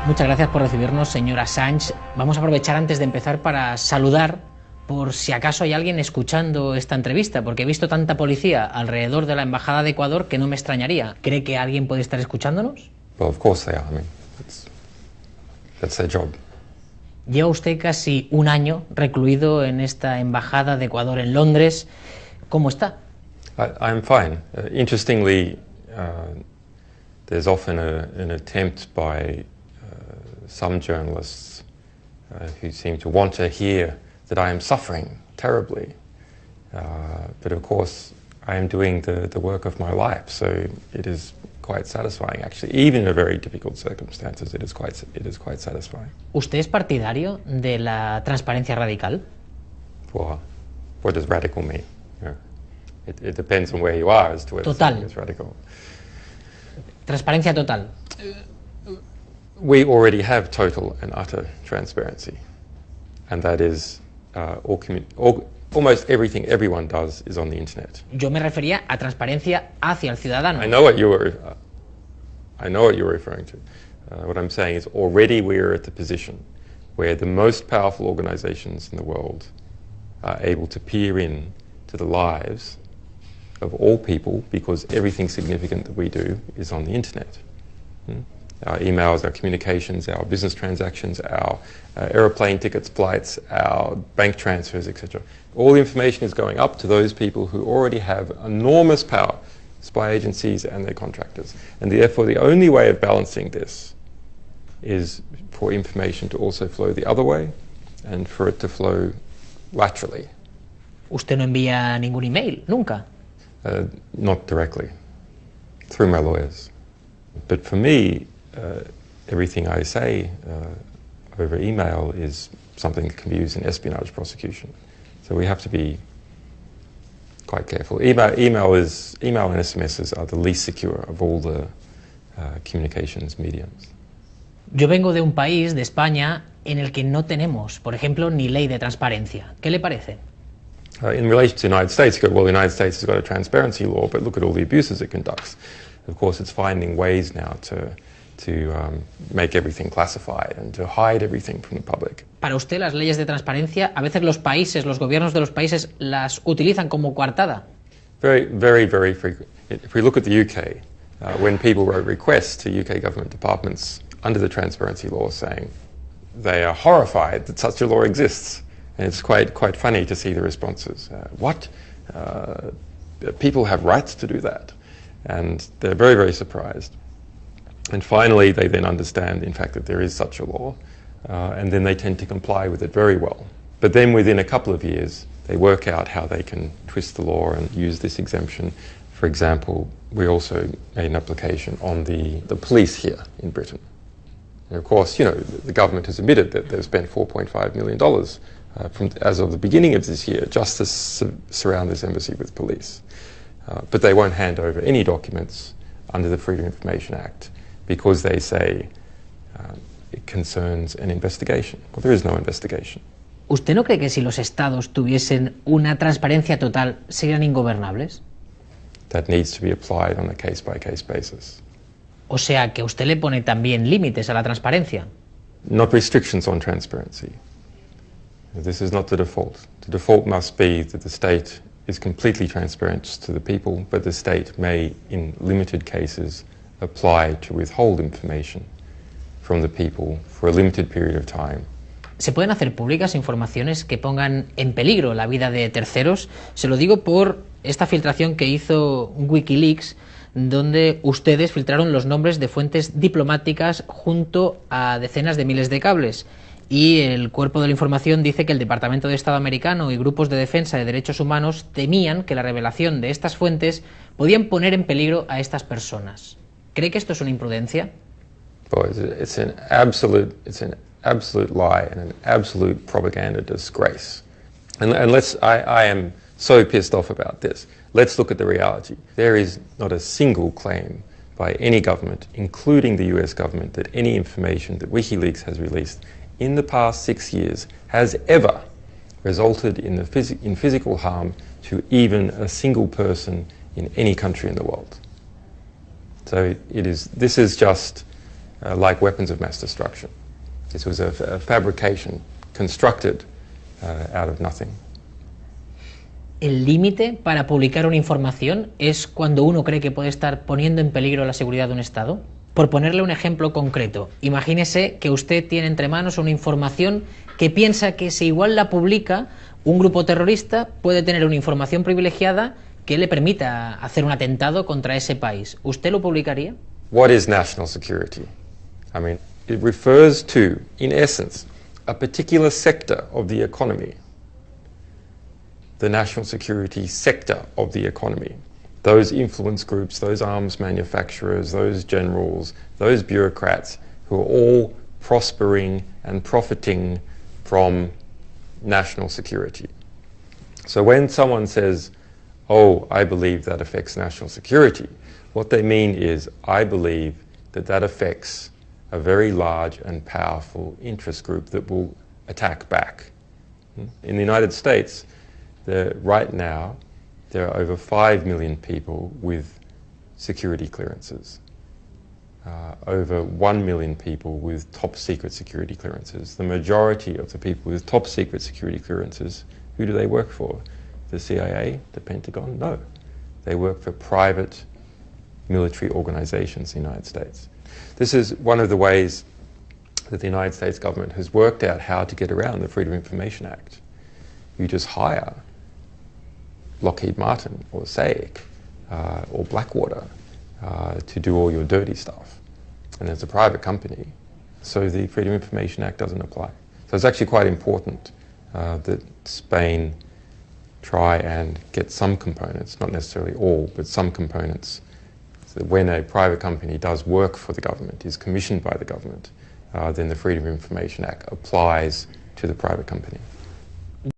Muchas gracias por recibirnos, señor Assange. Vamos a aprovechar antes de empezar para saludar por si acaso hay alguien escuchando esta entrevista, porque he visto tanta policía alrededor de la Embajada de Ecuador que no me extrañaría. ¿Cree que alguien puede estar escuchándonos? Well, of course they are. I mean, that's their job. Lleva usted casi un año recluido en esta Embajada de Ecuador en Londres. ¿Cómo está? I'm fine. Interestingly, there's often an attempt by some journalists who seem to want to hear that I am suffering terribly. But of course, I am doing the work of my life, so it is quite satisfying, actually. Even in very difficult circumstances, it is quite satisfying. ¿Usted es partidario de la transparencia radical? Well, what does radical mean? It depends on where you are as to whether something is radical. Transparencia total. We already have total and utter transparency, and that is almost everything everyone does is on the internet. Yo me refería a transparencia hacia el ciudadano. I know what you're referring to. What I'm saying is already we're at the position where the most powerful organizations in the world are able to peer in to the lives of all people because everything significant that we do is on the internet. Our emails, our communications, our business transactions, our aeroplane tickets, flights, our bank transfers, etc. All the information is going up to those people who already have enormous power, spy agencies and their contractors. And therefore the only way of balancing this is for information to also flow the other way and for it to flow laterally. ¿Usted no envía ningún email? ¿Nunca? Not directly, through my lawyers. But for me, everything I say over email is something that can be used in espionage prosecution. So we have to be quite careful. Email and SMSs are the least secure of all the communications mediums. Yo vengo de un país, de España, en el que no tenemos, por ejemplo, ni ley de transparencia. ¿Qué le parece? In relation to the United States, you go, well, the United States has got a transparency law, but look at all the abuses it conducts. Of course, it's finding ways now to make everything classified and to hide everything from the public. Para usted, las leyes de transparencia, a veces los países, los gobiernos de los países las utilizan como coartada. Very, very, very frequent. If we look at the UK, when people wrote requests to UK government departments under the transparency law saying they are horrified that such a law exists, and it's quite funny to see the responses. What? People have rights to do that. And they're very, very surprised. And finally, they then understand, in fact, that there is such a law, and then they tend to comply with it very well. But then within a couple of years, they work out how they can twist the law and use this exemption. For example, we also made an application on the police here in Britain. And of course, you know, the government has admitted that they've spent $4.5 million as of the beginning of this year just to surround this embassy with police. But they won't hand over any documents under the Freedom of Information Act because they say it concerns an investigation. Well, there is no investigation. ¿Usted no cree que si los estados tuviesen una transparencia total serían ingobernables? That needs to be applied on a case-by-case basis. O sea, que usted le pone también límites a la transparencia. Not restrictions on transparency. This is not the default. The default must be that the state is completely transparent to the people, but the state may, in limited cases, apply to withhold information from the people for a limited period of time. ¿Se pueden hacer públicas informaciones que pongan en peligro la vida de terceros? Se lo digo por esta filtración que hizo Wikileaks, donde ustedes filtraron los nombres de fuentes diplomáticas junto a decenas de miles de cables. Y el cuerpo de la información dice que el Departamento de Estado americano y grupos de defensa de derechos humanos temían que la revelación de estas fuentes podían poner en peligro a estas personas. ¿Cree que esto es una imprudencia? Well, it's an absolute lie and an absolute propaganda disgrace. And I am so pissed off about this. Let's look at the reality. There is not a single claim by any government, including the US government, that any information that WikiLeaks has released in the past 6 years has ever resulted in physical harm to even a single person in any country in the world. So this is just like weapons of mass destruction. This was a fabrication constructed out of nothing. ¿El límite para publicar una información es cuando uno cree que puede estar poniendo en peligro la seguridad de un Estado? Por ponerle un ejemplo concreto, imagínese que usted tiene entre manos una información que piensa que si igual la publica, un grupo terrorista puede tener una información privilegiada que le permita hacer un atentado contra ese país. ¿Usted lo publicaría? What is national security? I mean, it refers to, in essence, a particular sector of the economy. The national security sector of the economy. Those influence groups, those arms manufacturers, those generals, those bureaucrats who are all prospering and profiting from national security. So when someone says, oh, I believe that affects national security, what they mean is, I believe that that affects a very large and powerful interest group that will attack back. In the United States, right now, there are over 5 million people with security clearances. Over 1 million people with top secret security clearances. The majority of the people with top secret security clearances, who do they work for? The CIA? The Pentagon? No. They work for private military organizations in the United States. This is one of the ways that the United States government has worked out how to get around the Freedom of Information Act. You just hire Lockheed Martin or SAIC or Blackwater to do all your dirty stuff. And it's a private company, so the Freedom of Information Act doesn't apply. So it's actually quite important that Spain try and get some components, not necessarily all, but some components, so that when a private company does work for the government, is commissioned by the government, then the Freedom of Information Act applies to the private company.